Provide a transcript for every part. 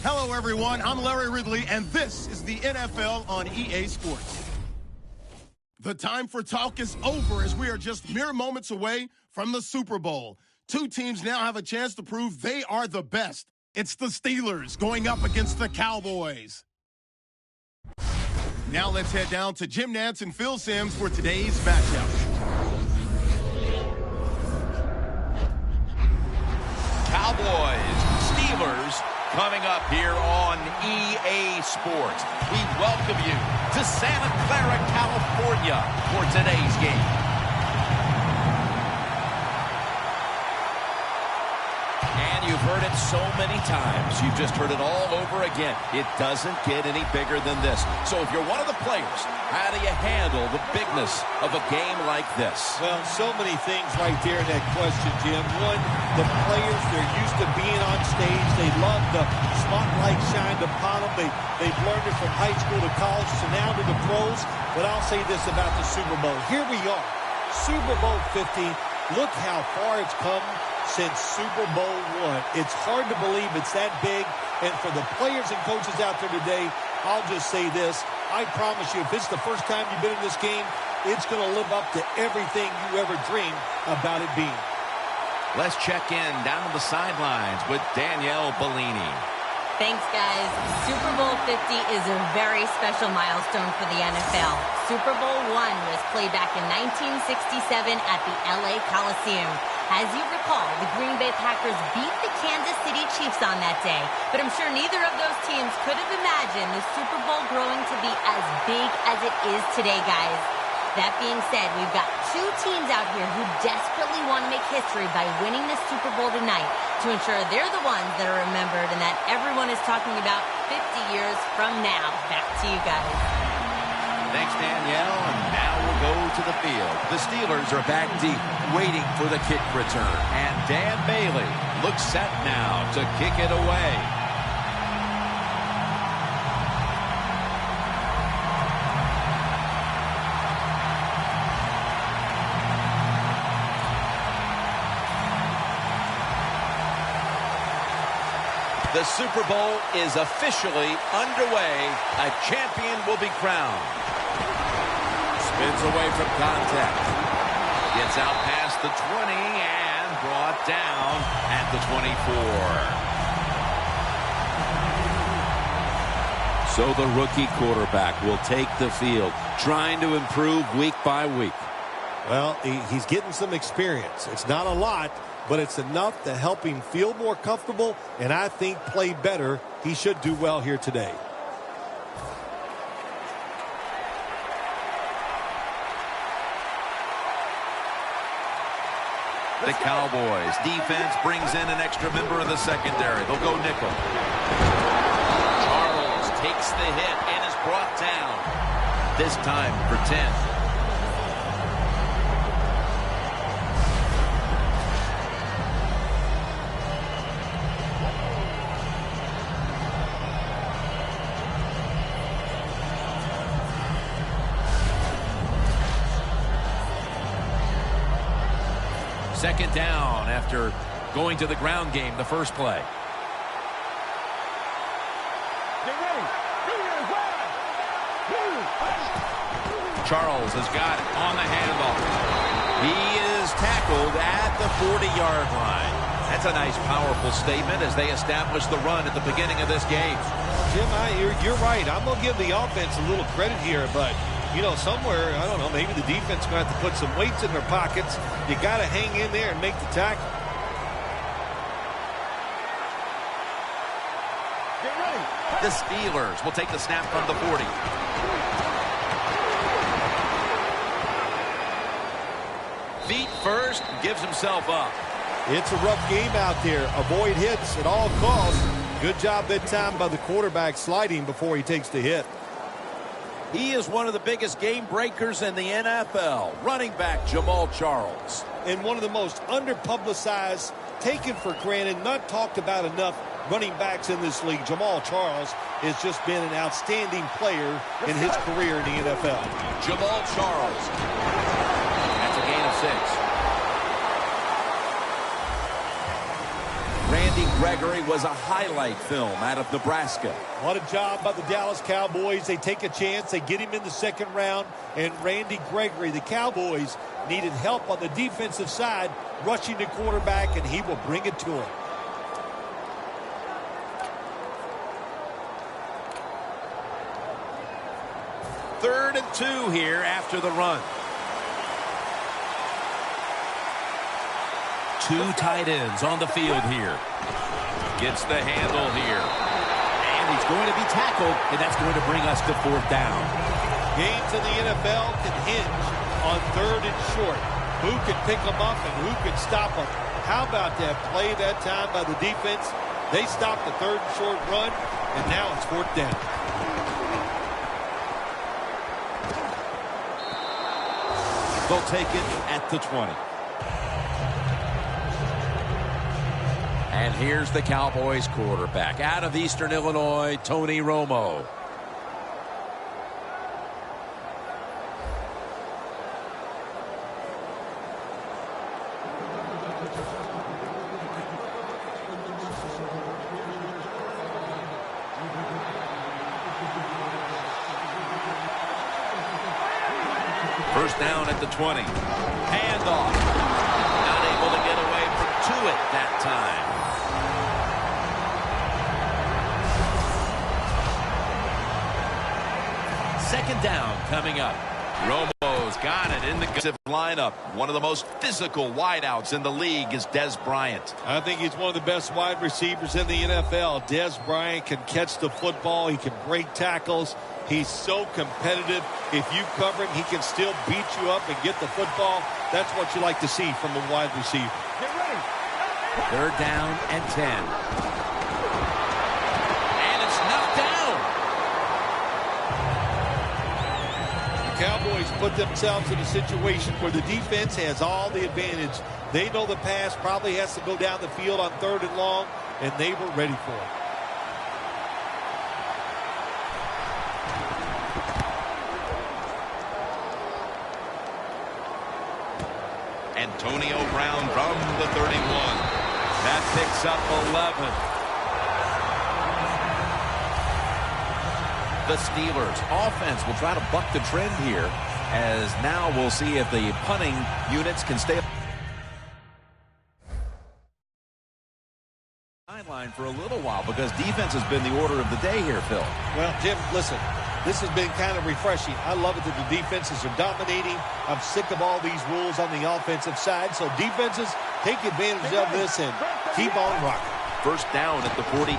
Hello, everyone. I'm Larry Ridley, and this is the NFL on EA Sports. The time for talk is over as we are just mere moments away from the Super Bowl. Two teams now have a chance to prove they are the best. It's the Steelers going up against the Cowboys. Now let's head down to Jim Nantz and Phil Simms for today's matchup. Cowboys, Steelers, coming up here on EA Sports. We welcome you to Santa Clara, California for today's game. And you've heard it so many times. You've just heard it all over again. It doesn't get any bigger than this. So if you're one of the players, how do you handle the bigness of a game like this? Well, so many things right there in that question, Jim. One, the players, they're used to being on stage. They love the spotlight shined upon them. They've learned it from high school to college to now to the pros. But I'll say this about the Super Bowl. Here we are, Super Bowl 50. Look how far it's come since Super Bowl I. It's hard to believe it's that big. And for the players and coaches out there today, I'll just say this. I promise you, if it's the first time you've been in this game, it's going to live up to everything you ever dreamed about it being. Let's check in down on the sidelines with Danielle Bellini. Thanks, guys. Super Bowl 50 is a very special milestone for the NFL. Super Bowl I was played back in 1967 at the LA Coliseum. As you recall, the Green Bay Packers beat the Kansas City Chiefs on that day. But I'm sure neither of those teams could have imagined the Super Bowl growing to be as big as it is today, guys. That being said, we've got two teams out here who desperately want to make history by winning the Super Bowl tonight to ensure they're the ones that are remembered and that everyone is talking about 50 years from now. Back to you guys. Thanks, Danielle. And now we'll go to the field. The Steelers are back deep, waiting for the kick return. And Dan Bailey looks set now to kick it away. The Super Bowl is officially underway. A champion will be crowned. Spins away from contact. Gets out past the 20 and brought down at the 24. So the rookie quarterback will take the field, trying to improve week by week. Well, he's getting some experience. It's not a lot, but it's enough to help him feel more comfortable and I think play better. He should do well here today. The Cowboys defense brings in an extra member of the secondary. They'll go nickel. Charles takes the hit and is brought down. This time for 10. Second down after going to the ground game the first play. Charles has got it on the handoff. He is tackled at the 40-yard line. That's a nice, powerful statement as they establish the run at the beginning of this game. Jim, you're right. I'm going to give the offense a little credit here, but you know, somewhere, I don't know, maybe the defense is going to have to put some weights in their pockets. You got to hang in there and make the tackle. Get ready. The Steelers will take the snap from the 40. Feet first, gives himself up. It's a rough game out there. Avoid hits at all costs. Good job that time by the quarterback sliding before he takes the hit. He is one of the biggest game breakers in the NFL. Running back Jamaal Charles. And one of the most underpublicized, taken for granted, not talked about enough running backs in this league. Jamaal Charles has just been an outstanding player in his career in the NFL. Jamaal Charles. That's a gain of 6. Randy Gregory was a highlight film out of Nebraska. What a job by the Dallas Cowboys. They take a chance. They get him in the second round. And Randy Gregory, the Cowboys, needed help on the defensive side, rushing the quarterback, and he will bring it to him. Third and 2 here after the run. Two tight ends on the field here. Gets the handle here. And he's going to be tackled, and that's going to bring us to fourth down. Games in the NFL can hinge on third and short. Who can pick them up and who can stop them? How about that play that time by the defense? They stopped the third and short run, and now it's fourth down. They'll take it at the 20. And here's the Cowboys quarterback out of Eastern Illinois, Tony Romo. First down at the 20. Handoff. Not able to get away from Tuitt that time. Second down coming up. Romo's got it in the lineup. One of the most physical wideouts in the league is Dez Bryant. I think he's one of the best wide receivers in the NFL. Dez Bryant can catch the football. He can break tackles. He's so competitive. If you cover him, he can still beat you up and get the football. That's what you like to see from a wide receiver. Get ready. Third down and 10. And it's knocked down. The Cowboys put themselves in a situation where the defense has all the advantage. They know the pass probably has to go down the field on third and long, and they were ready for it. Antonio Brown from the 31. That picks up 11. The Steelers offense will try to buck the trend here, as now we'll see if the punting units can stay sideline for a little while, because defense has been the order of the day here, Phil. Well, Jim, listen. This has been kind of refreshing. I love it that the defenses are dominating. I'm sick of all these rules on the offensive side. So defenses, take advantage of this and keep on rocking. First down at the 42.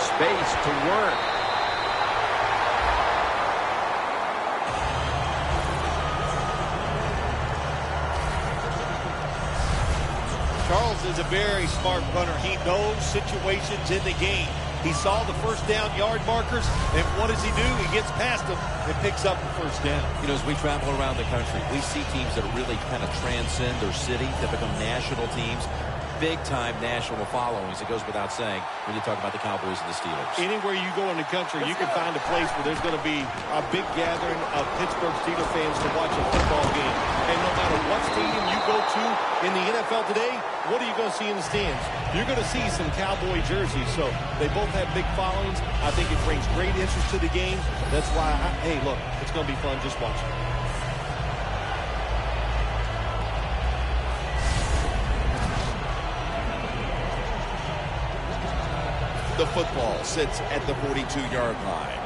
Space to work. Charles is a very smart punter. He knows situations in the game. He saw the first down yard markers, and what does he do? He gets past them and picks up the first down. You know, as we travel around the country, we see teams that really kind of transcend their city, that become national teams, big-time national followings. It goes without saying when you talk about the Cowboys and the Steelers. Anywhere you go in the country, you can find a place where there's going to be a big gathering of Pittsburgh Steelers fans to watch a football game. And no matter what stadium you go to in the NFL today, what are you going to see in the stands? You're going to see some Cowboy jerseys. So they both have big followings. I think it brings great interest to the game. That's why, hey, look, it's going to be fun just watching. The football sits at the 42-yard line.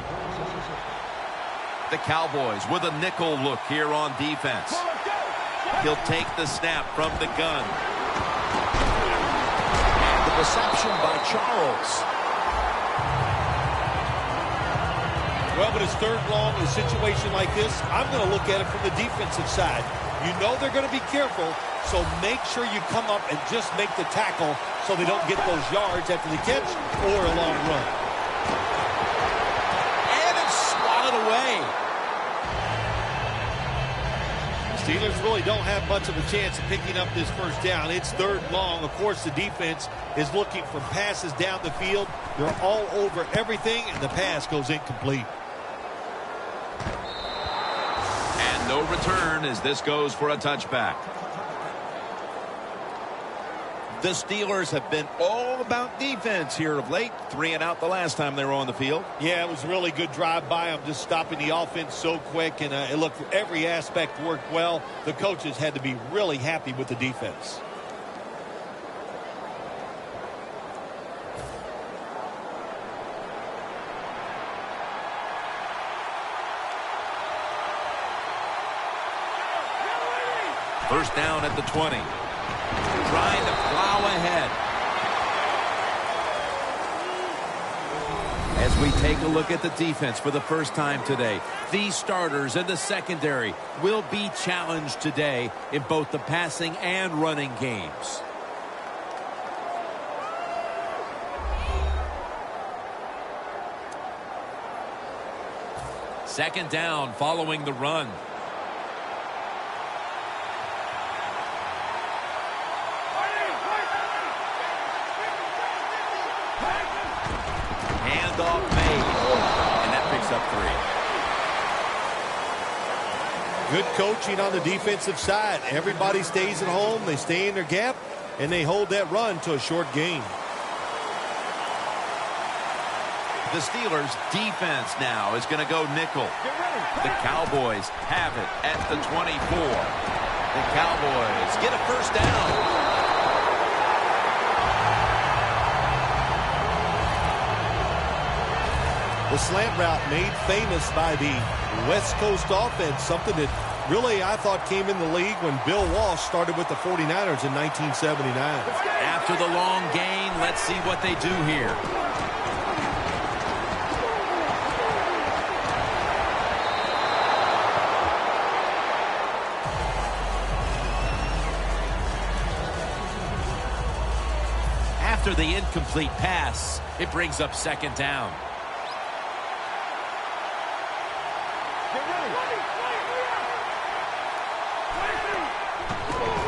The Cowboys with a nickel look here on defense. He'll take the snap from the gun. And the reception by Charles. Well, but it's third long in a situation like this. I'm going to look at it from the defensive side. You know they're going to be careful, so make sure you come up and just make the tackle so they don't get those yards after the catch or a long run. And it's swatted away. Steelers really don't have much of a chance of picking up this first down. It's third long. Of course, the defense is looking for passes down the field. They're all over everything, and the pass goes incomplete. And no return as this goes for a touchback. The Steelers have been all about defense here of late. 3 and out the last time they were on the field. Yeah, it was a really good drive by them, just stopping the offense so quick. And it looked, every aspect worked well. The coaches had to be really happy with the defense. First down at the 20. Trying to plow ahead. As we take a look at the defense for the first time today, these starters in the secondary will be challenged today in both the passing and running games. Second down following the run. Handoff made, and that picks up 3. Good coaching on the defensive side. Everybody stays at home. They stay in their gap, and they hold that run to a short gain. The Steelers' defense now is going to go nickel. The Cowboys have it at the 24. The Cowboys get a first down. The slant route made famous by the West Coast offense, something that really I thought came in the league when Bill Walsh started with the 49ers in 1979. After the long gain, let's see what they do here. After the incomplete pass, it brings up second down.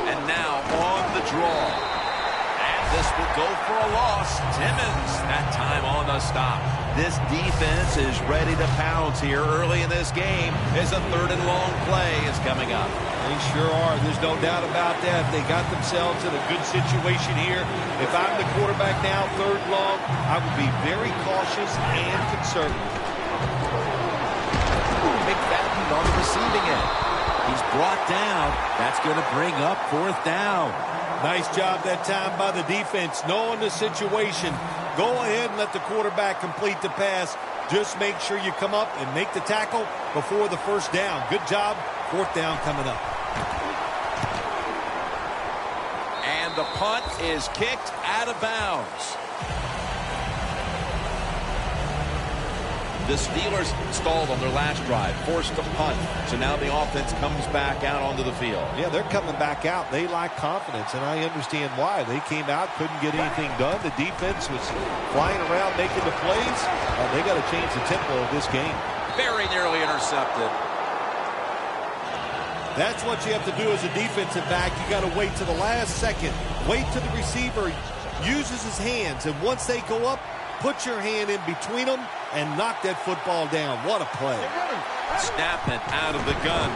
And now on the draw. And this will go for a loss. Timmons, that time on the stop. This defense is ready to pounce here early in this game as a third and long play is coming up. They sure are. There's no doubt about that. They got themselves in a good situation here. If I'm the quarterback now, third long, I would be very cautious and conservative. McFadden on the receiving end. He's brought down. That's going to bring up fourth down. Nice job that time by the defense, knowing the situation. Go ahead and let the quarterback complete the pass. Just make sure you come up and make the tackle before the first down. Good job. Fourth down coming up. And the punt is kicked out of bounds. The Steelers stalled on their last drive, forced to punt. So now the offense comes back out onto the field. Yeah, they're coming back out. They lack confidence, and I understand why. They came out, couldn't get anything done. The defense was flying around making the plays. They got to change the tempo of this game. Very nearly intercepted. That's what you have to do as a defensive back. You got to wait to the last second. Wait till the receiver uses his hands, and once they go up, put your hand in between them and knock that football down. What a play. Snap it out of the gun.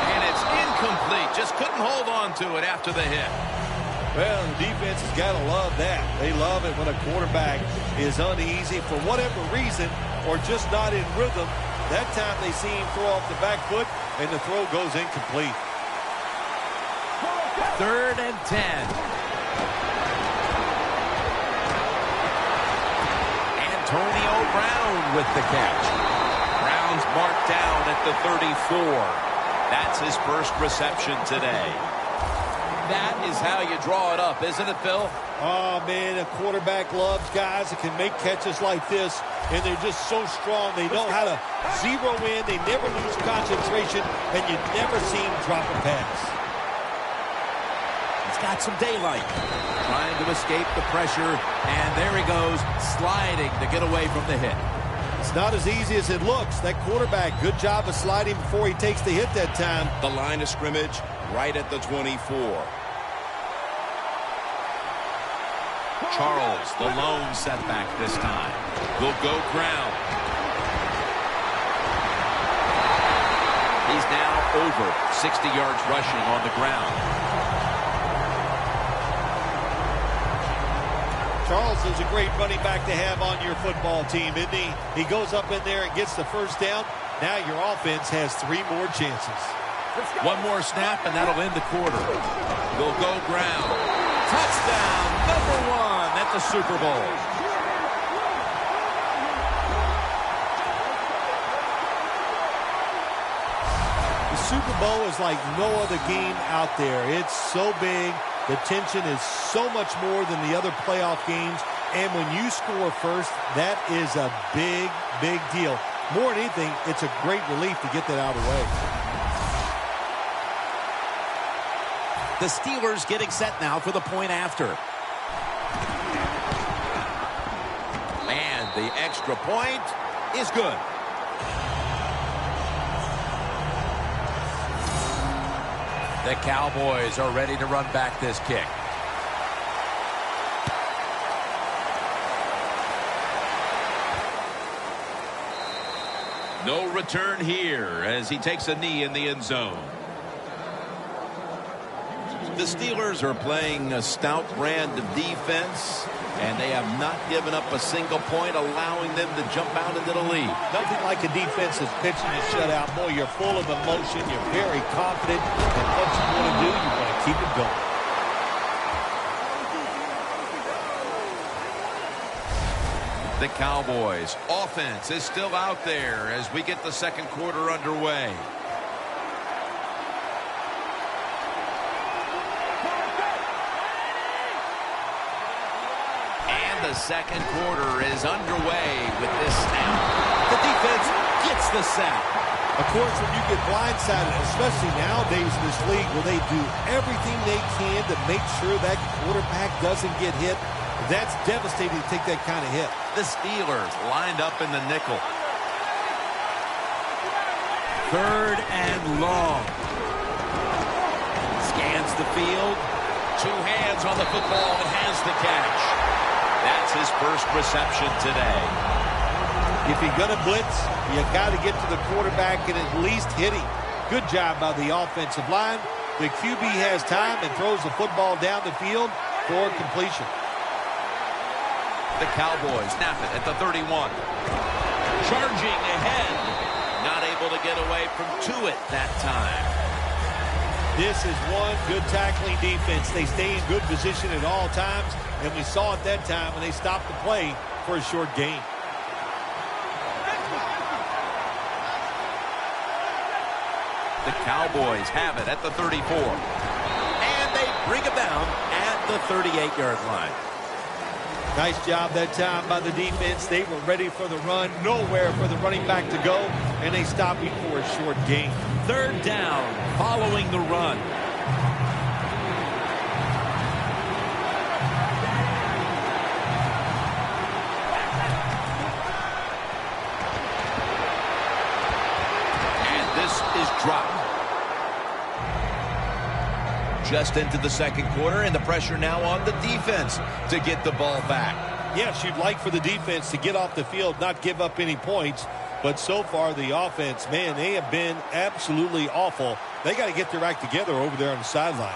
And it's incomplete. Just couldn't hold on to it after the hit. Well, the defense has got to love that. They love it when a quarterback is uneasy for whatever reason or just not in rhythm. That time they see him throw off the back foot, and the throw goes incomplete. 3rd and 10. Antonio Brown with the catch. Brown's marked down at the 34. That's his first reception today. That is how you draw it up, isn't it, Phil? Oh, man, a quarterback loves guys that can make catches like this, and they're just so strong. They know how to zero in. They never lose concentration, and you never see him drop a pass. He's got some daylight. Trying to escape the pressure, and there he goes, sliding to get away from the hit. It's not as easy as it looks. That quarterback, good job of sliding before he takes the hit that time. The line of scrimmage right at the 24. Charles, the lone setback this time. Will go ground. He's He's now over 60 yards rushing on the ground. Charles is a great running back to have on your football team, isn't he? He goes up in there and gets the first down. Now your offense has 3 more chances. One more snap, and that'll end the quarter. They'll go ground. Touchdown, number 1 at the Super Bowl. The Super Bowl is like no other game out there. It's so big. The tension is so much more than the other playoff games. And when you score first, that is a big, big deal. More than anything, it's a great relief to get that out of the way. The Steelers getting set now for the point after. And the extra point is good. The Cowboys are ready to run back this kick. No return here as he takes a knee in the end zone. The Steelers are playing a stout brand of defense, and they have not given up a single point, allowing them to jump out into the lead. Nothing like a defense that's pitching a shutout. Boy, you're full of emotion. You're very confident in what you want to do. You want to keep it going. The Cowboys offense is still out there as we get the second quarter underway. And the second quarter is underway with this snap. The defense gets the sack. Of course, when you get blindsided, especially nowadays in this league where they do everything they can to make sure that quarterback doesn't get hit, that's devastating to take that kind of hit. The Steelers lined up in the nickel. 3rd and long. Scans the field. 2 hands on the football and has the catch. That's his first reception today. If you're going to blitz, you got to get to the quarterback and at least hit him. Good job by the offensive line. The QB has time and throws the football down the field for completion. The Cowboys snap it at the 31. Charging ahead. Not able to get away from Tuitt that time. This is one good tackling defense. They stay in good position at all times, and we saw it that time when they stopped the play for a short gain. The Cowboys have it at the 34. And they bring him down at the 38-yard line. Nice job that time by the defense. They were ready for the run, nowhere for the running back to go, and they stopped him for a short gain. 3rd down following the run. And this is dropped. Just into the second quarter, and the pressure now on the defense to get the ball back. Yes, you'd like for the defense to get off the field, not give up any points. But so far, the offense, man, they have been absolutely awful. They got to get their act together over there on the sideline.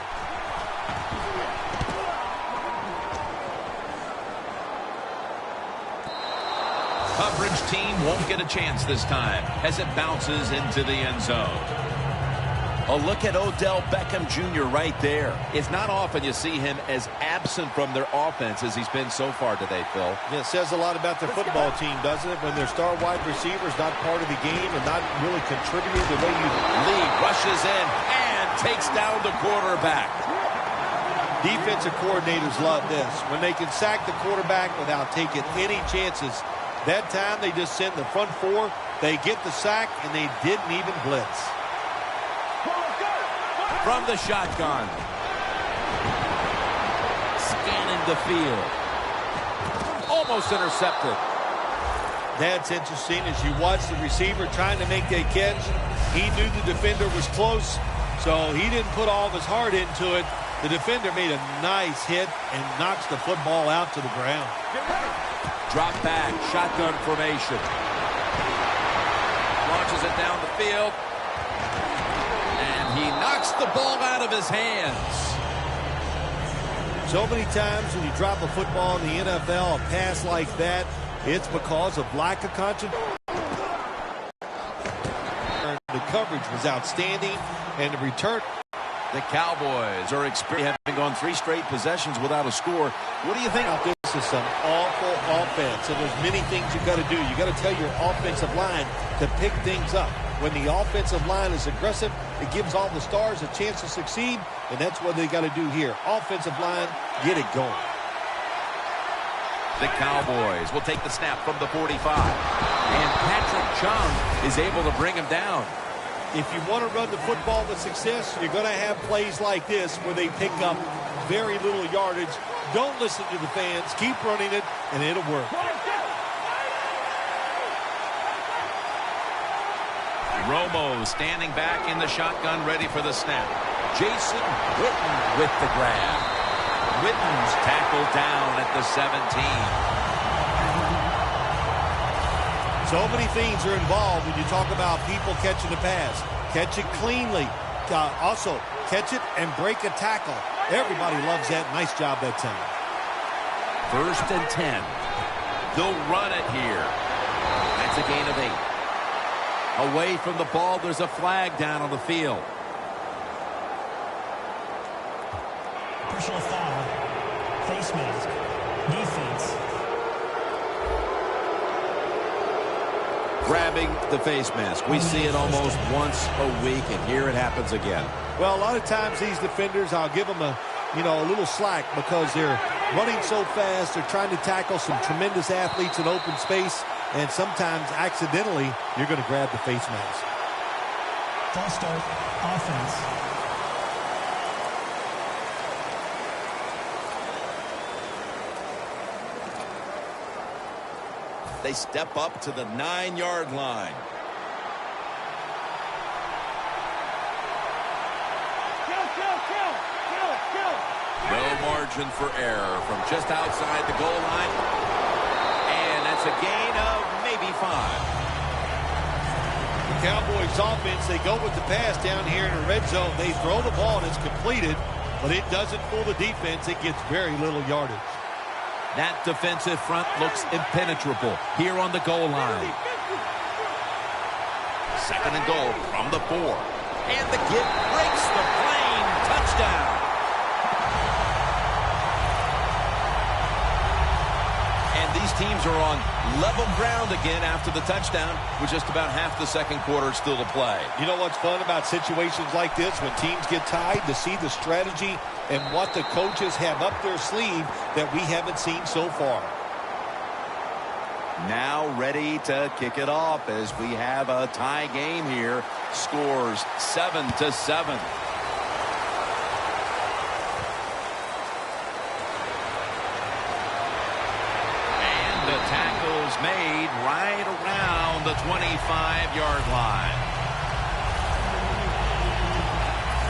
Coverage team won't get a chance this time as it bounces into the end zone. A look at Odell Beckham Jr. right there. It's not often you see him as absent from their offense as he's been so far today, Phil. Yeah, it says a lot about their football team, doesn't it? When their star wide receiver's not part of the game and not really contributing the way you... Lee rushes in and takes down the quarterback. Defensive coordinators love this. When they can sack the quarterback without taking any chances. That time they just send the front 4. They get the sack, and they didn't even blitz. From the shotgun. Scanning the field. Almost intercepted. That's interesting. As you watch the receiver trying to make that catch, he knew the defender was close, so he didn't put all of his heart into it. The defender made a nice hit and knocks the football out to the ground. Drop back, shotgun formation. Launches it down the field. the ball out of his hands. So many times when you drop a football in the NFL, a pass like that, it's because of lack of concentration. The coverage was outstanding, and the return. The Cowboys are having gone 3 straight possessions without a score. What do you think? This is some awful offense, and there's many things you got to do. You got to tell your offensive line to pick things up. When the offensive line is aggressive, it gives all the stars a chance to succeed, and that's what they got to do here. Offensive line, get it going. The Cowboys will take the snap from the 45, and Patrick Chung is able to bring him down. If you want to run the football with success, you're going to have plays like this where they pick up very little yardage. Don't listen to the fans. Keep running it, and it'll work. Romo standing back in the shotgun, ready for the snap. Jason Witten with the grab. Witten's tackled down at the 17. So many things are involved when you talk about people catching the pass. Catch it cleanly. Also, catch it and break a tackle. Everybody loves that. Nice job that time. 1st and 10. They'll run it here. That's a gain of 8. Away from the ball, there's a flag down on the field. Personal foul. Face mask. Defense. Grabbing the face mask. We see it almost once a week, and here it happens again. Well, a lot of times these defenders, I'll give them a little slack because they're running so fast. They're trying to tackle some tremendous athletes in open space, and sometimes accidentally you're going to grab the face mask. False start. Offense. They step up to the 9-yard line. No margin for error from just outside the goal line. And that's a gain of maybe 5. The Cowboys offense, they go with the pass down here in the red zone. They throw the ball and it's completed, but it doesn't fool the defense. It gets very little yardage. That defensive front looks impenetrable here on the goal line. 2nd and goal from the 4. And the kid breaks the plane. Touchdown. And these teams are on level ground again after the touchdown with just about half the second quarter still to play. You know what's fun about situations like this when teams get tied, to see the strategy and what the coaches have up their sleeve that we haven't seen so far. Now ready to kick it off as we have a tie game here. Scores 7-7. Made right around the 25-yard line.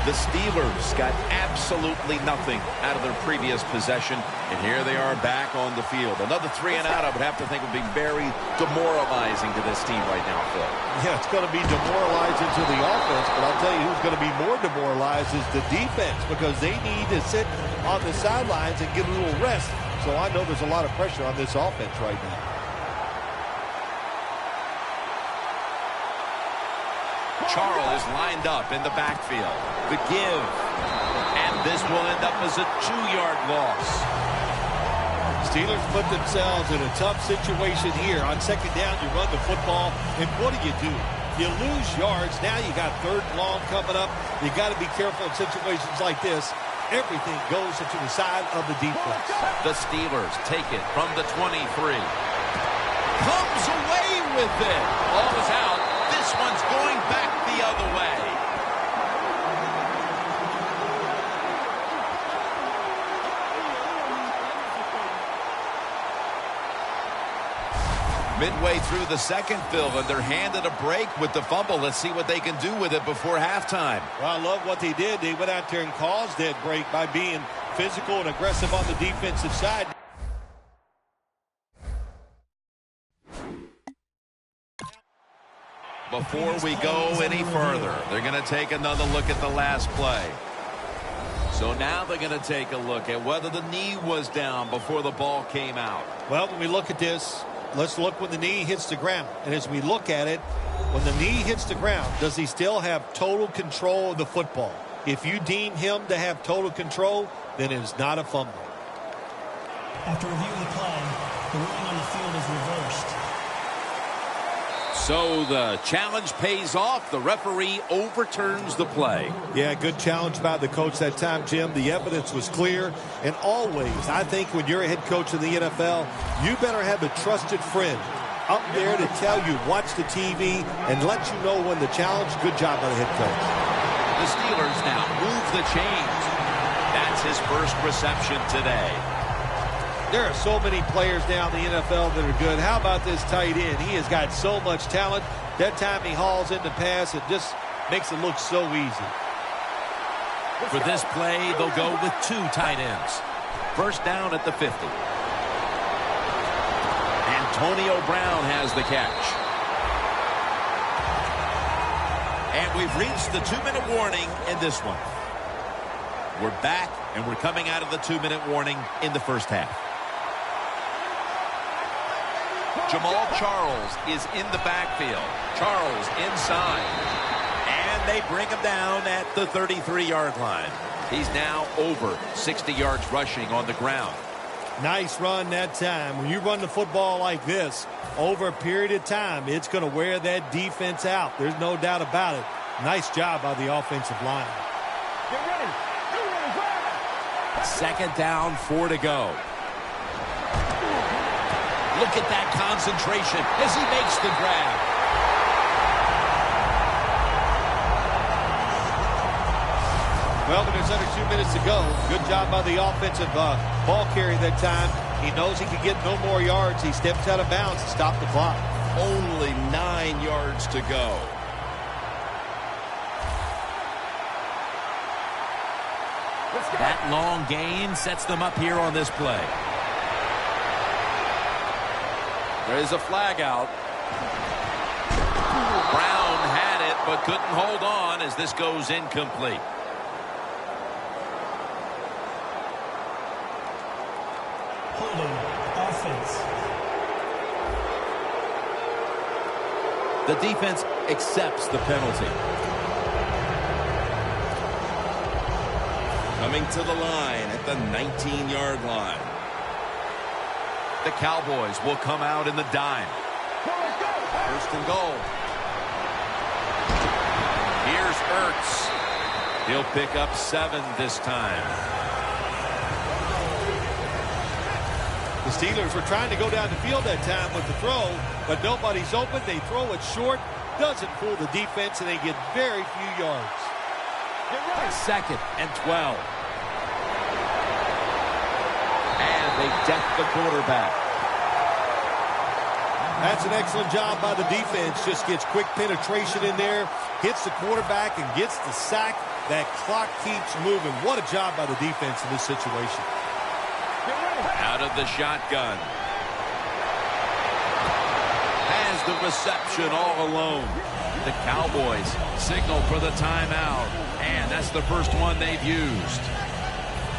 The Steelers got absolutely nothing out of their previous possession, and here they are back on the field. Another 3 and out, I would have to think, would be very demoralizing to this team right now, Phil. Yeah, it's going to be demoralizing to the offense, but I'll tell you who's going to be more demoralized is the defense, because they need to sit on the sidelines and get a little rest. So I know there's a lot of pressure on this offense right now. Charles lined up in the backfield. The give. And this will end up as a 2-yard loss. Steelers put themselves in a tough situation here. On 2nd down, you run the football, and what do? You lose yards. Now you got 3rd and long coming up. You got to be careful in situations like this. Everything goes into the side of the defense. The Steelers take it from the 23. Comes away with it. Ball is out. This one's going back the other way. Midway through the second, Phil, and they're handed a break with the fumble. Let's see what they can do with it before halftime. Well, I love what they did. They went out there and caused that break by being physical and aggressive on the defensive side. Before we go any further, they're going to take another look at the last play. So now they're going to take a look at whether the knee was down before the ball came out. Well, when we look at this, let's look when the knee hits the ground. And as we look at it, when the knee hits the ground, does he still have total control of the football? If you deem him to have total control, then it is not a fumble. After reviewing the play, the ruling on the field is reversed. So the challenge pays off. The referee overturns the play. Yeah, good challenge by the coach that time, Jim. The evidence was clear. And always, I think when you're a head coach in the NFL, you better have a trusted friend up there to tell you, watch the TV, and let you know when the challenge. Good job by the head coach. The Steelers now move the chains. That's his first reception today. There are so many players now in the NFL that are good. How about this tight end? He has got so much talent. That time he hauls in the pass, it just makes it look so easy. For this play, they'll go with 2 tight ends. First down at the 50. Antonio Brown has the catch. And we've reached the 2-minute warning in this one. We're back, and we're coming out of the 2-minute warning in the first half. Jamal Charles is in the backfield. Charles inside. And they bring him down at the 33-yard line. He's now over 60 yards rushing on the ground. Nice run that time. When you run the football like this, over a period of time, it's going to wear that defense out. There's no doubt about it. Nice job by the offensive line. Get ready. Second down, 4 to go. Look at that concentration as he makes the grab. Well, when there's under 2 minutes to go, good job by the offensive ball carrier that time. He knows he can get no more yards. He steps out of bounds to stop the clock. Only 9 yards to go. That long gain sets them up here on this play. There is a flag out. Brown had it, but couldn't hold on as this goes incomplete. Holding, offense. The defense accepts the penalty. Coming to the line at the 19-yard line. The Cowboys will come out in the dime. First and goal. Here's Ertz. He'll pick up 7 this time. The Steelers were trying to go down the field that time with the throw, but nobody's open. They throw it short. Doesn't fool the defense, and they get very few yards. Second and 12. And they deck the quarterback. That's an excellent job by the defense. Just gets quick penetration in there, hits the quarterback, and gets the sack. That clock keeps moving. What a job by the defense in this situation. Out of the shotgun. Has the reception all alone. The Cowboys signal for the timeout. And that's the first one they've used.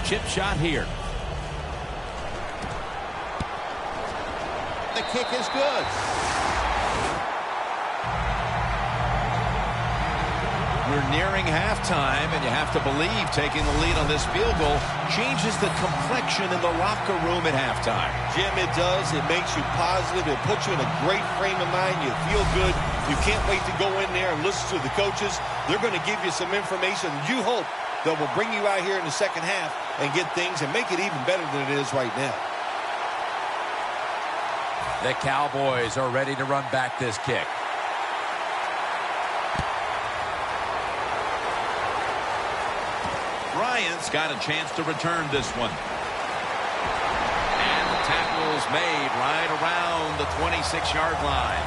Chip shot here. The kick is good. We're nearing halftime, and you have to believe taking the lead on this field goal changes the complexion in the locker room at halftime. Jim, it does. It makes you positive. It puts you in a great frame of mind. You feel good. You can't wait to go in there and listen to the coaches. They're going to give you some information you hope that will bring you out here in the second half and get things and make it even better than it is right now. The Cowboys are ready to run back this kick. Bryant's got a chance to return this one. And the tackle's made right around the 26-yard line.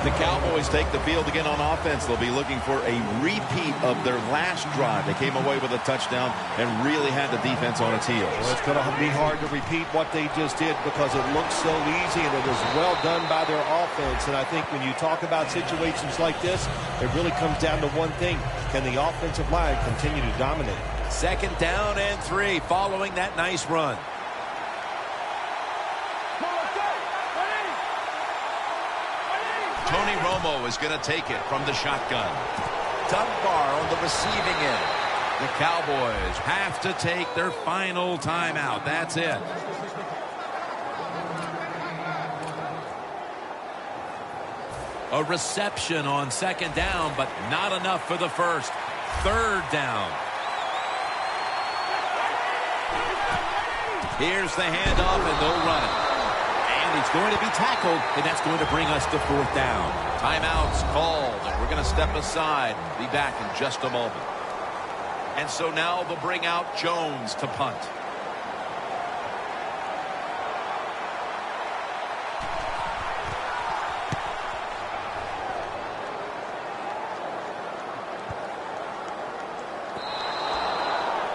The Cowboys take the field again on offense. They'll be looking for a repeat of their last drive. They came away with a touchdown and really had the defense on its heels. Well, it's going to be hard to repeat what they just did because it looks so easy and it was well done by their offense. And I think when you talk about situations like this, it really comes down to one thing. Can the offensive line continue to dominate? 2nd down and 3 following that nice run. Tony Romo is going to take it from the shotgun. Dunbar on the receiving end. The Cowboys have to take their final timeout. That's it. A reception on 2nd down, but not enough for the first. 3rd down. Here's the handoff, and they'll run it. And he's going to be tackled, and that's going to bring us to 4th down. Timeout's called, and we're going to step aside. Be back in just a moment. And so now they'll bring out Jones to punt.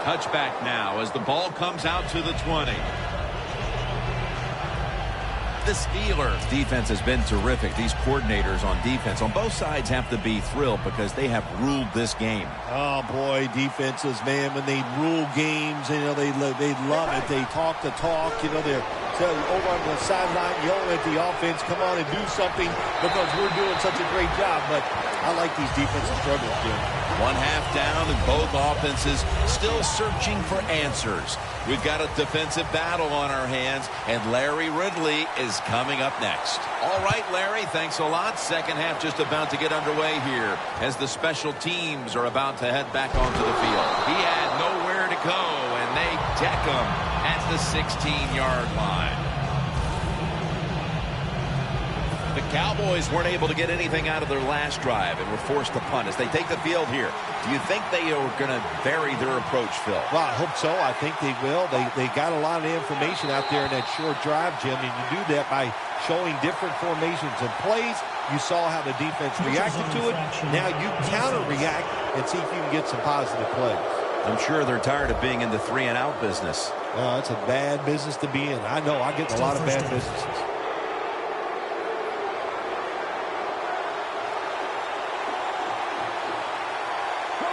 Touchback now as the ball comes out to the 20. The Steelers' defense has been terrific. These coordinators on defense on both sides have to be thrilled because they have ruled this game. Oh, boy, defenses, man, when they rule games, you know, they love it. They talk the talk. You know, they're over on the sideline yelling at the offense, come on and do something because we're doing such a great job. But I like these defensive struggles, Jim. 1 half down and both offenses still searching for answers. We've got a defensive battle on our hands, and Larry Ridley is coming up next. All right, Larry, thanks a lot. 2nd half just about to get underway here as the special teams are about to head back onto the field. He had nowhere to go, and they deck him at the 16-yard line. The Cowboys weren't able to get anything out of their last drive and were forced to punt as they take the field here. Do you think they are going to vary their approach, Phil? Well, I hope so. I think they will. They got a lot of information out there in that short drive, Jim, and you do that by showing different formations and plays. You saw how the defense reacted to it. Now you counter-react and see if you can get some positive plays. I'm sure they're tired of being in the 3-and-out business. It's a bad business to be in. I know. I get in a lot of bad businesses.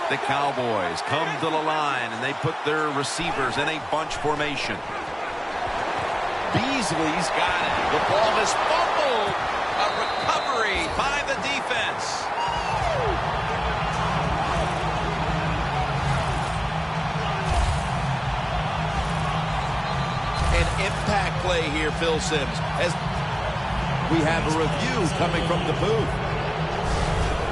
The Cowboys come to the line, and they put their receivers in a bunch formation. Beasley's got it. The ball is fumbled. A recovery by the defense. An impact play here, Phil Simms, as we have a review coming from the booth.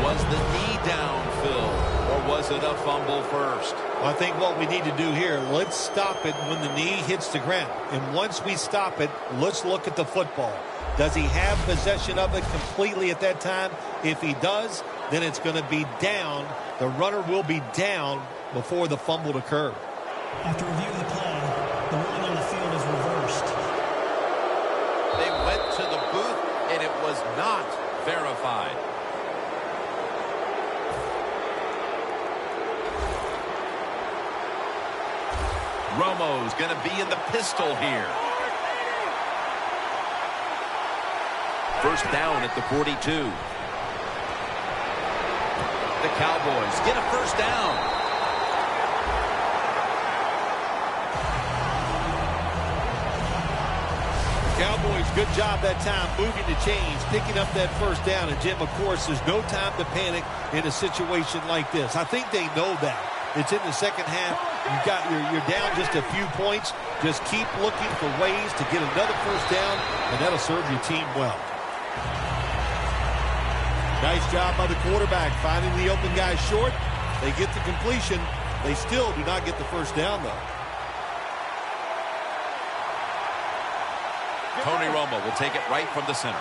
Was the knee down, Phil? Or was it a fumble first? I think what we need to do here, let's stop it when the knee hits the ground. And once we stop it, let's look at the football. Does he have possession of it completely at that time? If he does, then it's going to be down. The runner will be down before the fumble occurred. After reviewing the play, the ruling on the field is reversed. They went to the booth, and it was not verified. Romo's going to be in the pistol here. 1st down at the 42. The Cowboys get a 1st down. Cowboys, good job that time moving the chains, picking up that 1st down. And, Jim, of course, there's no time to panic in a situation like this. I think they know that. It's in the 2nd half. You're down just a few points. Just keep looking for ways to get another 1st down, and that'll serve your team well. Nice job by the quarterback finding the open guy short. They get the completion. They still do not get the 1st down, though. Tony Romo will take it right from the center.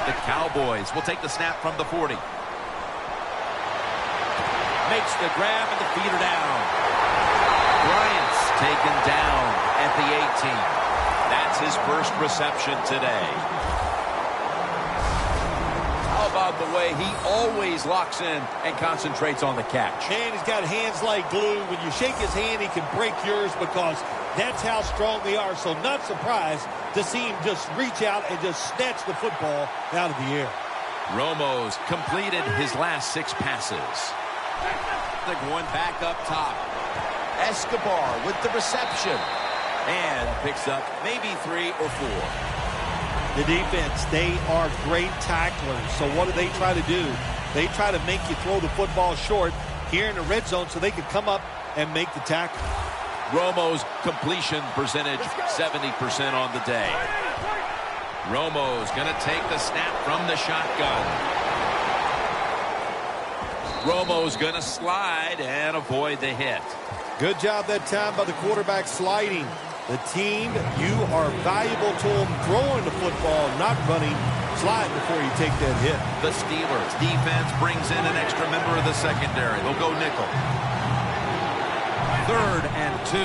The Cowboys will take the snap from the 40. Makes the grab, and the feet are down. Bryant's taken down at the 18. That's his first reception today. How about out the way. He always locks in and concentrates on the catch. And he's got hands like glue. When you shake his hand, he can break yours because that's how strong they are. So not surprised to see him just reach out and just snatch the football out of the air. Romo's completed his last 6 passes. They're going back up top. Escobar with the reception. And picks up maybe 3 or 4. The defense, they are great tacklers. So what do they try to do? They try to make you throw the football short here in the red zone so they can come up and make the tackle. Romo's completion percentage 70% on the day. Romo's going to take the snap from the shotgun. Romo's going to slide and avoid the hit. Good job that time by the quarterback sliding. The team, you are valuable to them throwing the football, not running. Slide before you take that hit. The Steelers defense brings in an extra member of the secondary. They'll go nickel. 3rd and 2.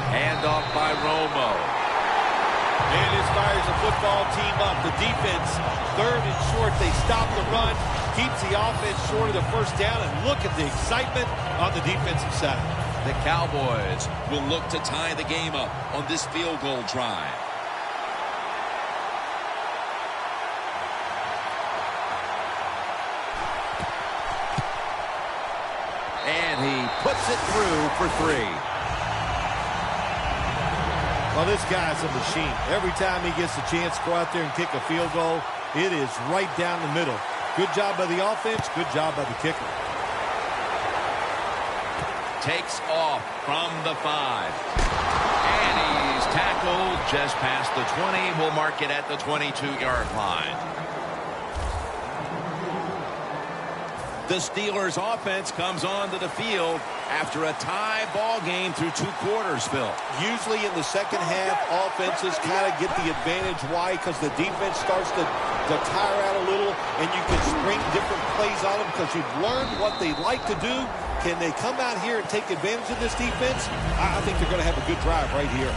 Handoff by Romo. And this fires the football team up. The defense, 3rd and short. They stop the run, keeps the offense short of the first down, and look at the excitement on the defensive side. The Cowboys will look to tie the game up on this field goal drive. And he puts it through for 3. Well, this guy's a machine. Every time he gets a chance to go out there and kick a field goal, it is right down the middle. Good job by the offense, good job by the kicker. Takes off from the 5. And he's tackled just past the 20. We'll mark it at the 22-yard line. The Steelers offense comes onto the field after a tie ball game through 2 quarters, Phil. Usually in the second half, offenses kind of get the advantage. Why? Because the defense starts to tire out a little, and you can spring different plays on them because you've learned what they like to do. Can they come out here and take advantage of this defense? I think they're going to have a good drive right here.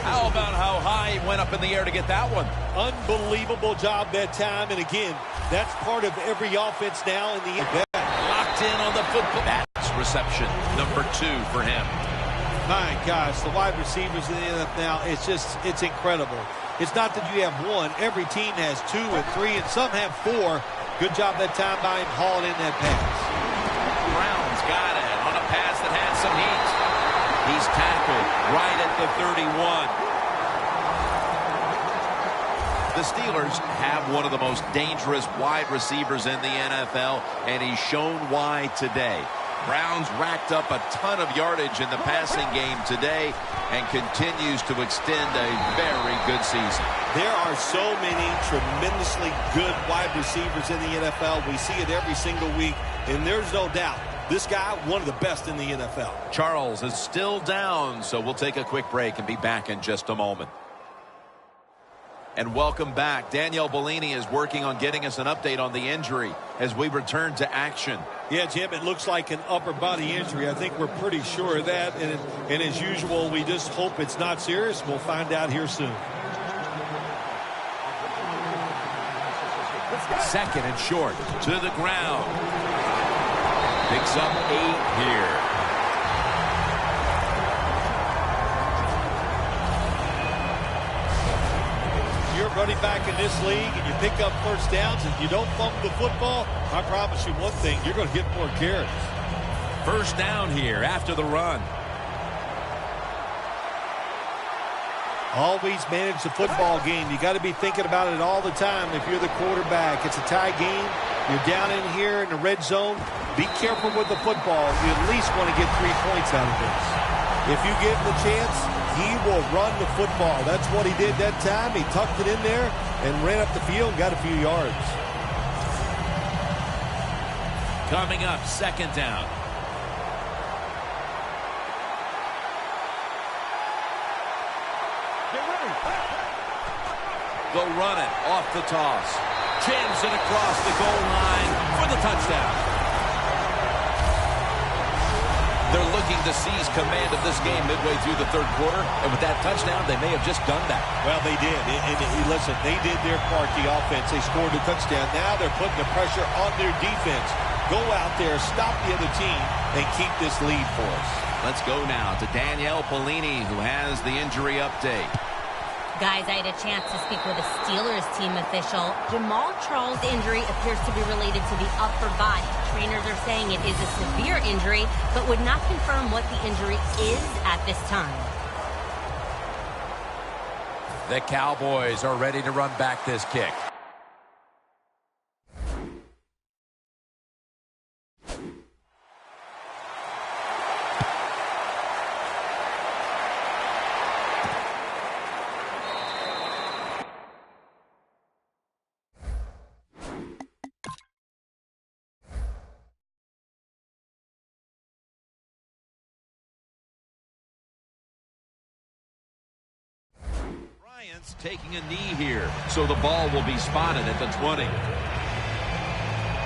How about how high he went up in the air to get that one? Unbelievable job that time. And again, that's part of every offense now in the NFL. Locked in on the football. That's reception number 2 for him. My gosh, the wide receivers in the NFL, it's incredible. It's not that you have one. Every team has 2 and 3, and some have 4. Good job that time by him hauling in that pass. Brown's got it on a pass that had some heat. He's tackled right at the 31. The Steelers have one of the most dangerous wide receivers in the NFL, and he's shown why today. Brown's racked up a ton of yardage in the passing game today and continues to extend a very good season. There are so many tremendously good wide receivers in the NFL. We see it every single week, and there's no doubt this guy, one of the best in the NFL. Charles is still down, so we'll take a quick break and be back in just a moment. And welcome back. Danielle Bellini is working on getting us an update on the injury as we return to action. Yeah, Jim, it looks like an upper body injury. I think we're pretty sure of that. And as usual, we just hope it's not serious. We'll find out here soon. 2nd and short to the ground. Picks up 8 here. You're running back in this league and you pick up first downs and you don't fumble the football, I promise you one thing, you're going to get more carries. 1st down here after the run. Always manage the football game. You got to be thinking about it all the time if you're the quarterback. It's a tie game. You're down in here in the red zone. Be careful with the football. You at least want to get 3 points out of this. If you give him the chance, he will run the football. That's what he did that time. He tucked it in there and ran up the field and got a few yards. Coming up, 2nd down. They'll run it off the toss. Jams it across the goal line for the touchdown. They're looking to seize command of this game midway through the third quarter, and with that touchdown, they may have just done that. Well, they did. And listen, they did their part, the offense. They scored a touchdown. Now they're putting the pressure on their defense. Go out there, stop the other team, and keep this lead for us. Let's go now to Danielle Polini, who has the injury update. Guys, I had a chance to speak with a Steelers team official. Jamal Charles' injury appears to be related to the upper body. Trainers are saying it is a severe injury, but would not confirm what the injury is at this time. The Cowboys are ready to run back this kick. Taking a knee here, so the ball will be spotted at the 20.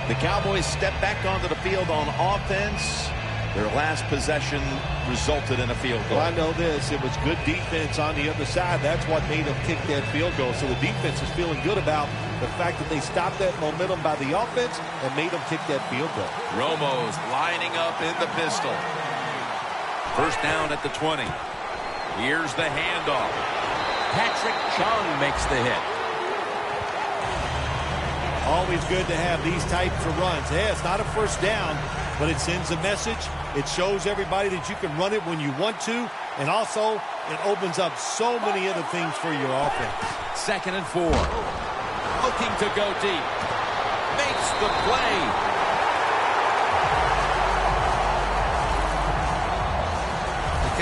The Cowboys step back onto the field on offense. Their last possession resulted in a field goal. Well, I know this. It was good defense on the other side. That's what made them kick that field goal. So the defense is feeling good about the fact that they stopped that momentum by the offense and made them kick that field goal. Romo's lining up in the pistol. First down at the 20. Here's the handoff. Patrick Chung makes the hit. Always good to have these types of runs. Yeah, it's not a first down, but it sends a message. It shows everybody that you can run it when you want to, and also it opens up so many other things for your offense. 2nd and 4. Looking to go deep. Makes the play.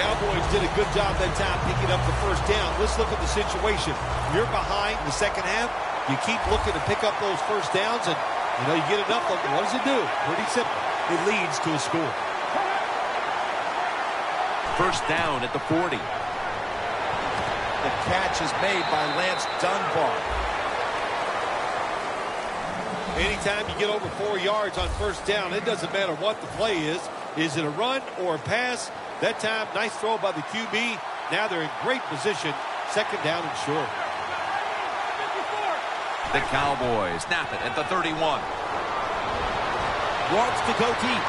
Cowboys did a good job that time picking up the first down. Let's look at the situation. You're behind in the second half. You keep looking to pick up those first downs, and you get enough of them. What does it do? Pretty simple. It leads to a score. First down at the 40. The catch is made by Lance Dunbar. Anytime you get over 4 yards on first down, it doesn't matter what the play is. Is it a run or a pass? That time, nice throw by the QB. Now they're in great position. 2nd down and short. The Cowboys snap it at the 31. Wants to go deep.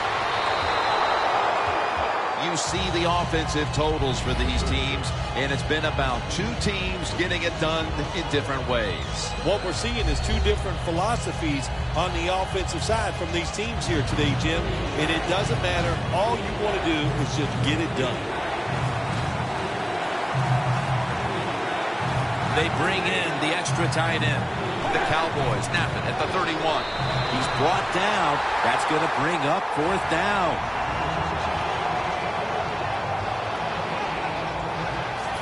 You see the offensive totals for these teams, and it's been about two teams getting it done in different ways. What we're seeing is two different philosophies on the offensive side from these teams here today, Jim. And it doesn't matter. All you want to do is just get it done. They bring in the extra tight end. The Cowboys snap it at the 31. He's brought down. That's going to bring up 4th down.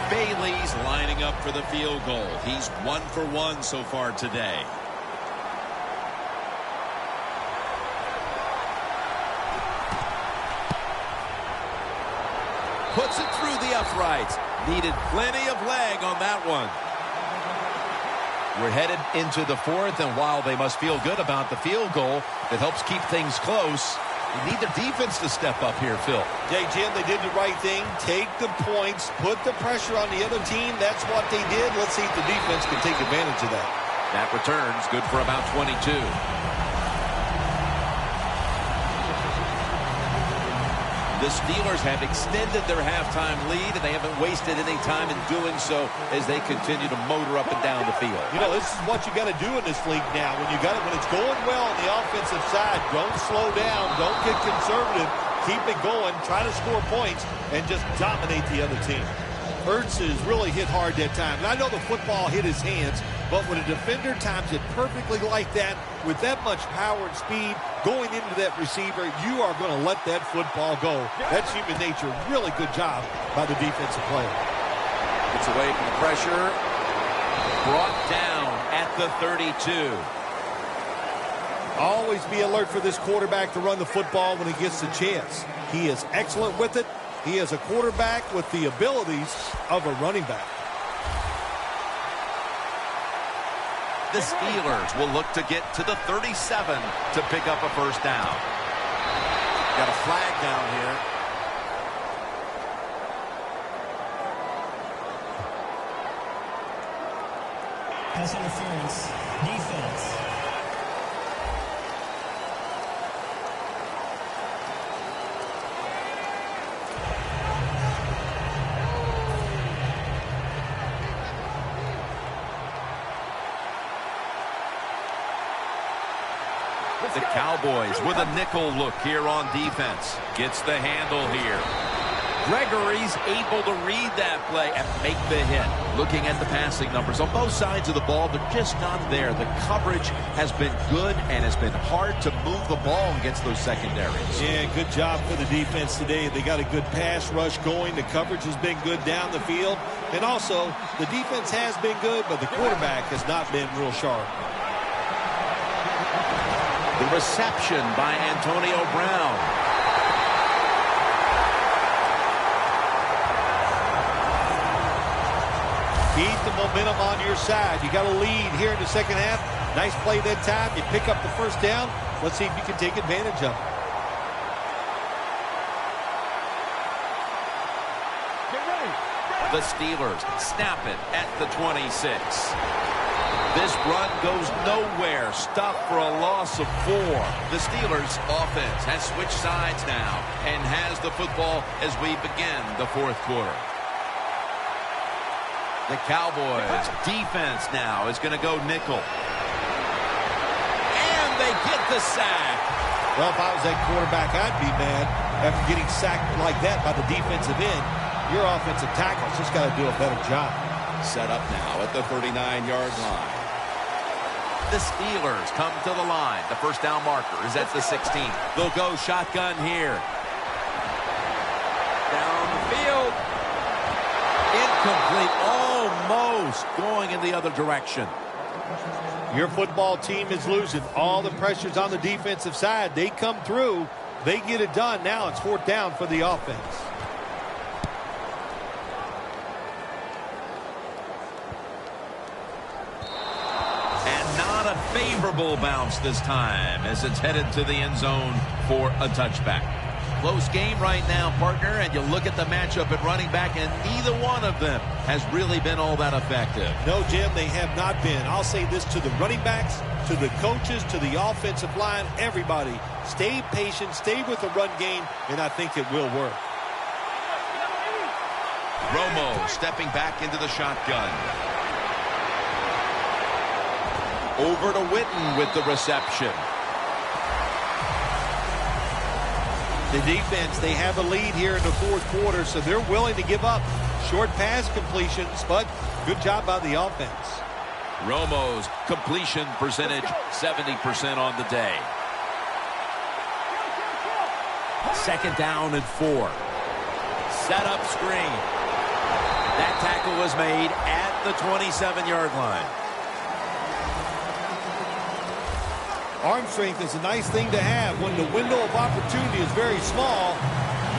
Bailey's lining up for the field goal. He's 1 for 1 so far today. Puts it through the uprights. Needed plenty of leg on that one. We're headed into the 4th, and while they must feel good about the field goal that helps keep things close, you need the defense to step up here, Phil. Hey, Jim, they did the right thing. Take the points, put the pressure on the other team. That's what they did. Let's see if the defense can take advantage of that. That returns good for about 22. The Steelers have extended their halftime lead, and they haven't wasted any time in doing so as they continue to motor up and down the field. This is what you got to do in this league now. When it's going well on the offensive side, don't slow down, don't get conservative, keep it going, try to score points, and just dominate the other team. Ertz is really hit hard that time. And I know the football hit his hands, but when a defender times it perfectly like that, with that much power and speed going into that receiver, you are going to let that football go. That's human nature. Really good job by the defensive player. Gets away from the pressure. Brought down at the 32. Always be alert for this quarterback to run the football when he gets the chance. He is excellent with it. He is a quarterback with the abilities of a running back. The Steelers will look to get to the 37 to pick up a first down. Got a flag down here. Pass interference. Defense. The Cowboys with a nickel look here on defense. Gets the handle here. Gregory's able to read that play and make the hit. Looking at the passing numbers on both sides of the ball, they're just not there. The coverage has been good and has been hard to move the ball against those secondaries. Yeah, good job for the defense today. They got a good pass rush going. The coverage has been good down the field. And also, the defense has been good, but the quarterback has not been real sharp. The reception by Antonio Brown. Keep the momentum on your side. You got a lead here in the second half. Nice play that time. You pick up the first down. Let's see if you can take advantage of it. The Steelers snap it at the 26. This run goes nowhere. Stopped for a loss of 4. The Steelers offense has switched sides now and has the football as we begin the fourth quarter. The Cowboys defense now is going to go nickel. And they get the sack. Well, if I was that quarterback, I'd be mad after getting sacked like that by the defensive end. Your offensive tackle's just got to do a better job. Set up now at the 39-yard line. The Steelers come to the line. The first down marker is at the 16. They'll go shotgun here. Down the field. Incomplete. Almost going in the other direction. Your football team is losing. All the pressure's on the defensive side. They come through. They get it done. Now it's fourth down for the offense. Favorable bounce this time as it's headed to the end zone for a touchback. Close game right now, partner, and you look at the matchup at running back, and neither one of them has really been all that effective. No, Jim, they have not been. I'll say this to the running backs, to the coaches, to the offensive line, everybody. Stay patient, stay with the run game, and I think it will work. Romo stepping back into the shotgun. Over to Witten with the reception. The defense, they have a lead here in the fourth quarter, so they're willing to give up short pass completions, but good job by the offense. Romo's completion percentage, 70% on the day. Second down and 4. Set up screen. That tackle was made at the 27-yard line. Arm strength is a nice thing to have when the window of opportunity is very small.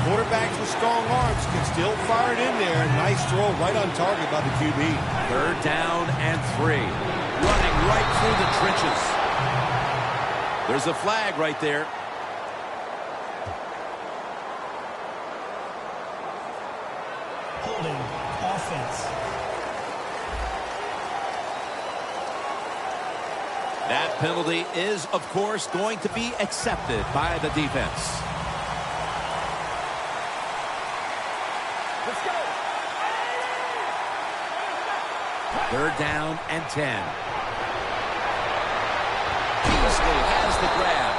Quarterbacks with strong arms can still fire it in there. Nice throw right on target by the QB. Third down and 3. Running right through the trenches. There's a flag right there. Holding. Offense. That penalty is, of course, going to be accepted by the defense. Let's go. Third down and 10. Beasley has the grab.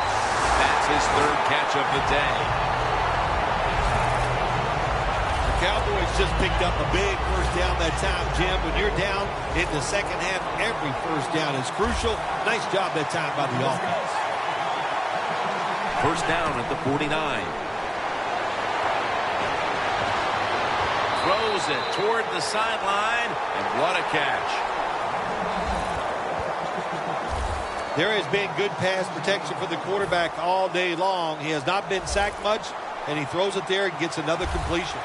That's his third catch of the day. Cowboys just picked up a big first down that time, Jim. When you're down in the second half, every first down is crucial. Nice job that time by the offense. First down at the 49. Throws it toward the sideline, and what a catch. There has been good pass protection for the quarterback all day long. He has not been sacked much, and he throws it there and gets another completion.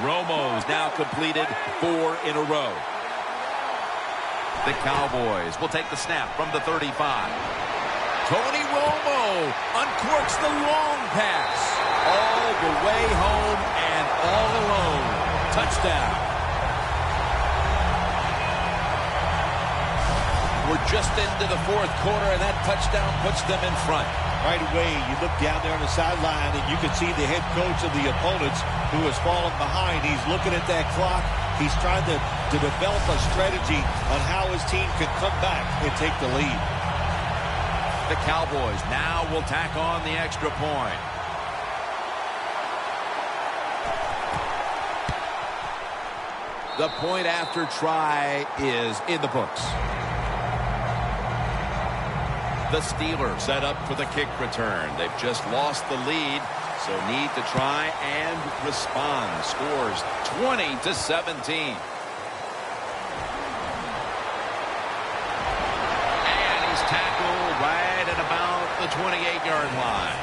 Romo's now completed 4 in a row. The Cowboys will take the snap from the 35. Tony Romo uncorks the long pass. All the way home and all alone. Touchdown. just into the fourth quarter, and that touchdown puts them in front. Right away, you look down there on the sideline, and you can see the head coach of the opponents who has fallen behind. He's looking at that clock. He's trying to develop a strategy on how his team can come back and take the lead. The Cowboys now will tack on the extra point. The point after try is in the books. The Steelers set up for the kick return. They've just lost the lead, so need to try and respond. Scores 20-17. And he's tackled right at about the 28-yard line.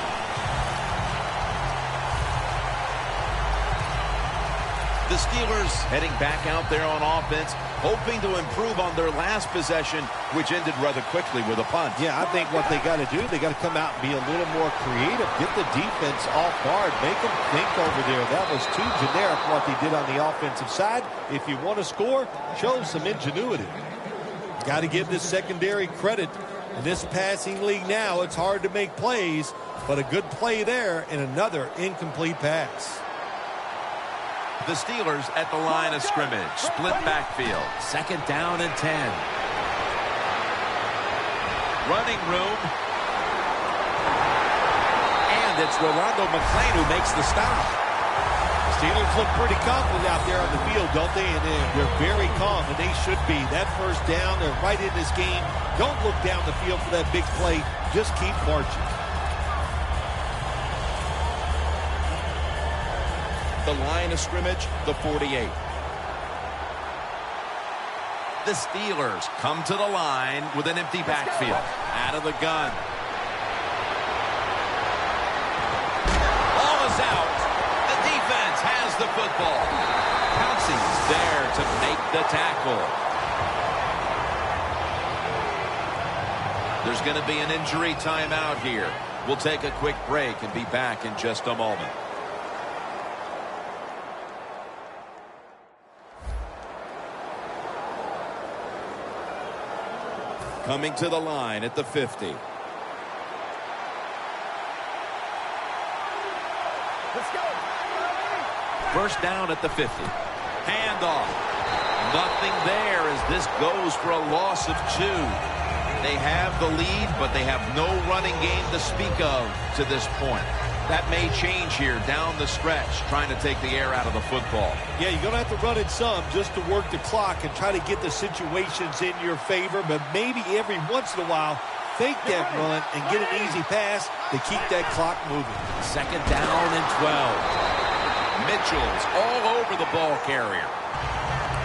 The Steelers heading back out there on offense, hoping to improve on their last possession, which ended rather quickly with a punt. Yeah, I think what they got to do, they got to come out and be a little more creative, get the defense off guard, make them think over there. That was too generic what they did on the offensive side. If you want to score, show some ingenuity. Got to give this secondary credit. In this passing league now, it's hard to make plays, but a good play there and another incomplete pass. The Steelers at the line of scrimmage. Split backfield. 2nd down and 10. Running room. And it's Rolando McClain who makes the stop. Steelers look pretty confident out there on the field, don't they? And they're very calm, and they should be. That first down, they're right in this game. Don't look down the field for that big play. Just keep marching. The line of scrimmage, the 48. The Steelers come to the line with an empty backfield. Out of the gun. Ball is out. The defense has the football. Pouncey's there to make the tackle. There's going to be an injury timeout here. We'll take a quick break and be back in just a moment. Coming to the line at the 50. Let's go. First down at the 50. Handoff. Nothing there as this goes for a loss of 2. They have the lead, but they have no running game to speak of to this point. That may change here down the stretch, trying to take the air out of the football. Yeah, you're going to have to run it some just to work the clock and try to get the situations in your favor, but maybe every once in a while, fake that run and get an easy pass to keep that clock moving. 2nd down and 12. Mitchell's all over the ball carrier.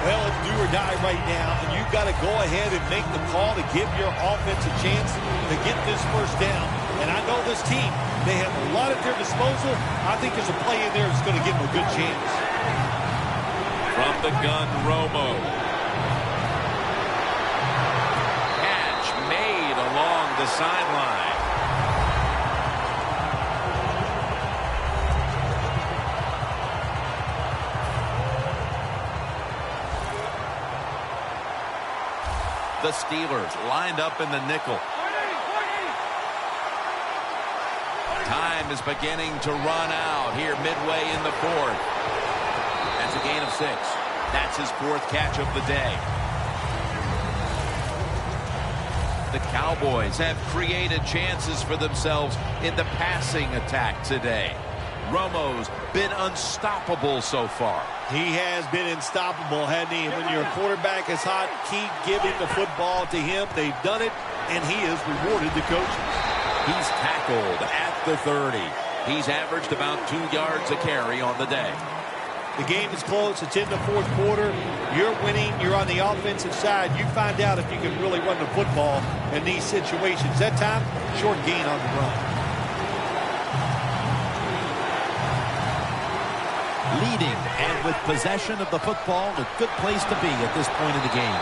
Well, it's do or die right now, and you've got to go ahead and make the call to give your offense a chance to get this first down. And I know this team, they have a lot at their disposal. I think there's a play in there that's going to give them a good chance. From the gun, Romo. Catch made along the sideline. The Steelers lined up in the nickel. Time is beginning to run out here midway in the 4th. That's a gain of 6. That's his 4th catch of the day. The Cowboys have created chances for themselves in the passing attack today. Romo's been unstoppable so far. He has been unstoppable, hasn't he? And when your quarterback is hot, keep giving the football to him. They've done it, and he has rewarded the coaches. He's tackled at the 30. He's averaged about 2 yards a carry on the day. The game is close. It's in the 4th quarter. You're winning. You're on the offensive side. You find out if you can really run the football in these situations. That time, short gain on the run. Leading and with possession of the football, a good place to be at this point in the game.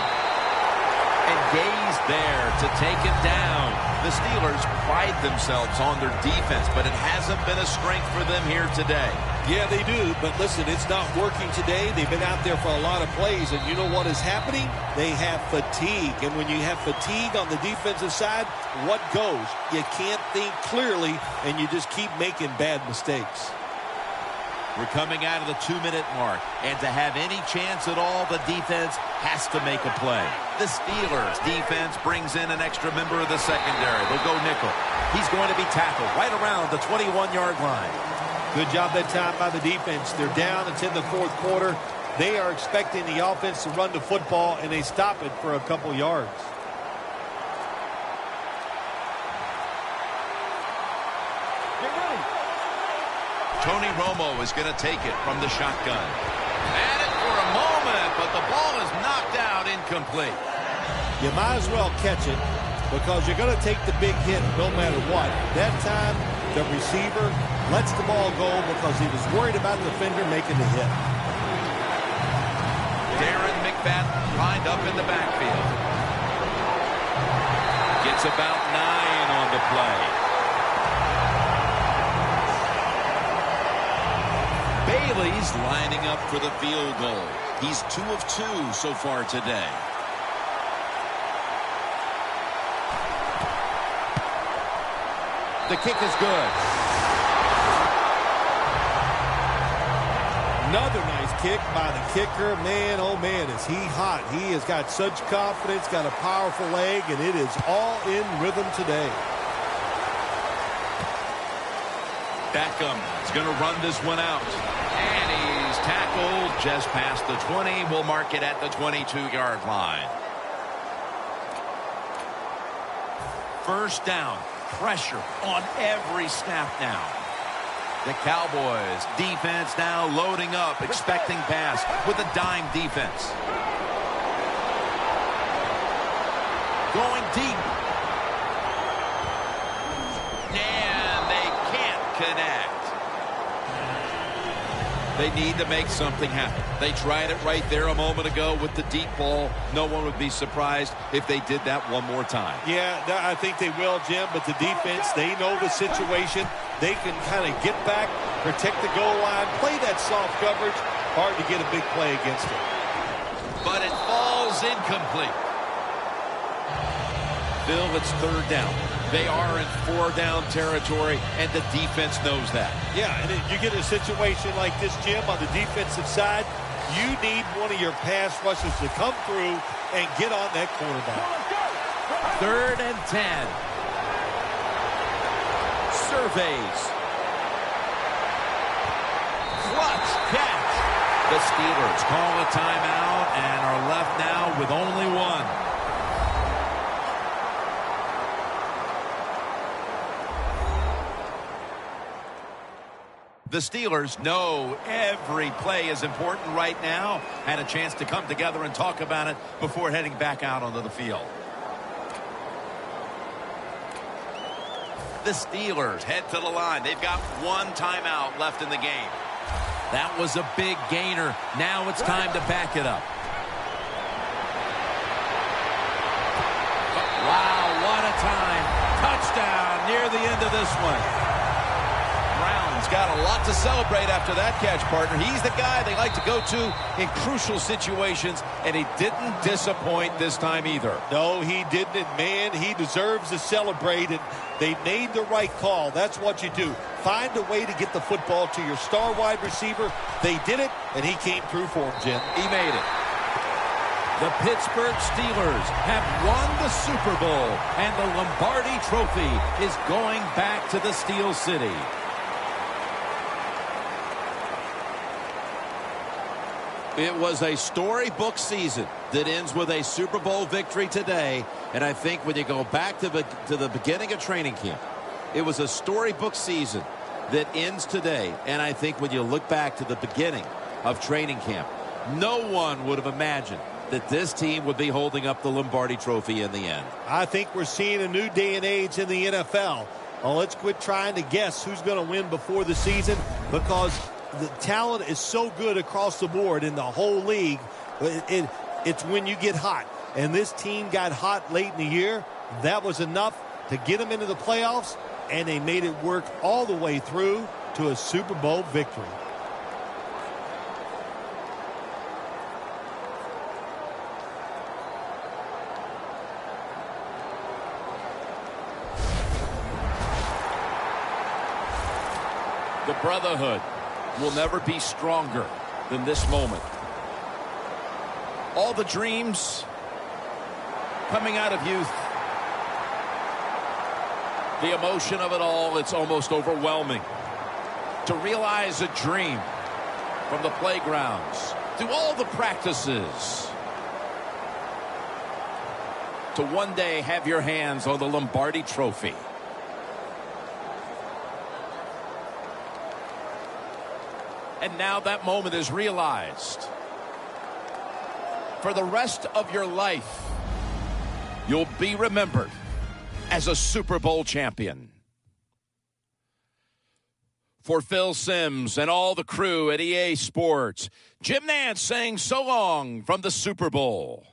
And gaze there to take him down. The Steelers pride themselves on their defense, but it hasn't been a strength for them here today. Yeah, they do, but listen, it's not working today. They've been out there for a lot of plays, and you know what is happening? They have fatigue, and when you have fatigue on the defensive side, what goes? You can't think clearly, and you just keep making bad mistakes. We're coming out of the 2-minute mark, and to have any chance at all, the defense has to make a play. The Steelers defense brings in an extra member of the secondary. They'll go nickel. He's going to be tackled right around the 21-yard line. Good job that time by the defense. They're down. It's in the fourth quarter. They are expecting the offense to run the football, and they stop it for a couple yards. Tony Romo is going to take it from the shotgun. At it for a moment, but the ball is knocked out incomplete. You might as well catch it because you're going to take the big hit no matter what. That time, the receiver lets the ball go because he was worried about the defender making the hit. Darren McFadden lined up in the backfield. Gets about 9 on the play. Bailey's lining up for the field goal. He's 2 of 2 so far today. The kick is good. Another nice kick by the kicker. Man, oh man, is he hot. He has got such confidence, got a powerful leg, and it is all in rhythm today. Beckham is going to run this one out. And he's tackled just past the 20. We'll mark it at the 22-yard line. First down. Pressure on every snap now. The Cowboys defense now loading up, expecting pass with a dime defense. Going deep. And they can't connect. They need to make something happen. They tried it right there a moment ago with the deep ball. No one would be surprised if they did that one more time. Yeah, I think they will, Jim, but the defense, they know the situation. They can kind of get back, protect the goal line, play that soft coverage. Hard to get a big play against it. But it falls incomplete. Bill, it's third down. They are in 4-down territory, and the defense knows that. Yeah, and you get a situation like this, Jim, on the defensive side, you need one of your pass rushers to come through and get on that quarterback. 3rd and 10. Surveys. Clutch catch. The Steelers call a timeout and are left now with only one. The Steelers know every play is important right now. Had a chance to come together and talk about it before heading back out onto the field. The Steelers head to the line. They've got one timeout left in the game. That was a big gainer. Now it's time to back it up. Wow, what a time. Touchdown near the end of this one. Brown's got a lot to celebrate after that catch, partner. He's the guy they like to go to in crucial situations, and he didn't disappoint this time either. No, he didn't, and man, he deserves to celebrate, and they made the right call. That's what you do. Find a way to get the football to your star wide receiver. They did it, and he came through for him, Jim. He made it. The Pittsburgh Steelers have won the Super Bowl, and the Lombardi Trophy is going back to the Steel City. It was a storybook season that ends with a Super Bowl victory today. And I think when you go back to the beginning of training camp, it was a storybook season that ends today. And I think when you look back to the beginning of training camp, no one would have imagined that this team would be holding up the Lombardi Trophy in the end. I think we're seeing a new day and age in the NFL. Well, let's quit trying to guess who's going to win before the season, because the talent is so good across the board in the whole league. It's when you get hot and this team got hot late in the year. That was enough to get them into the playoffs, and they made it work all the way through to a Super Bowl victory. The brotherhood will never be stronger than this moment. All the dreams coming out of youth. The emotion of it all, it's almost overwhelming. To realize a dream from the playgrounds, through all the practices, to one day have your hands on the Lombardi Trophy. And now that moment is realized. For the rest of your life, you'll be remembered as a Super Bowl champion. For Phil Simms and all the crew at EA Sports, Jim Nantz saying so long from the Super Bowl.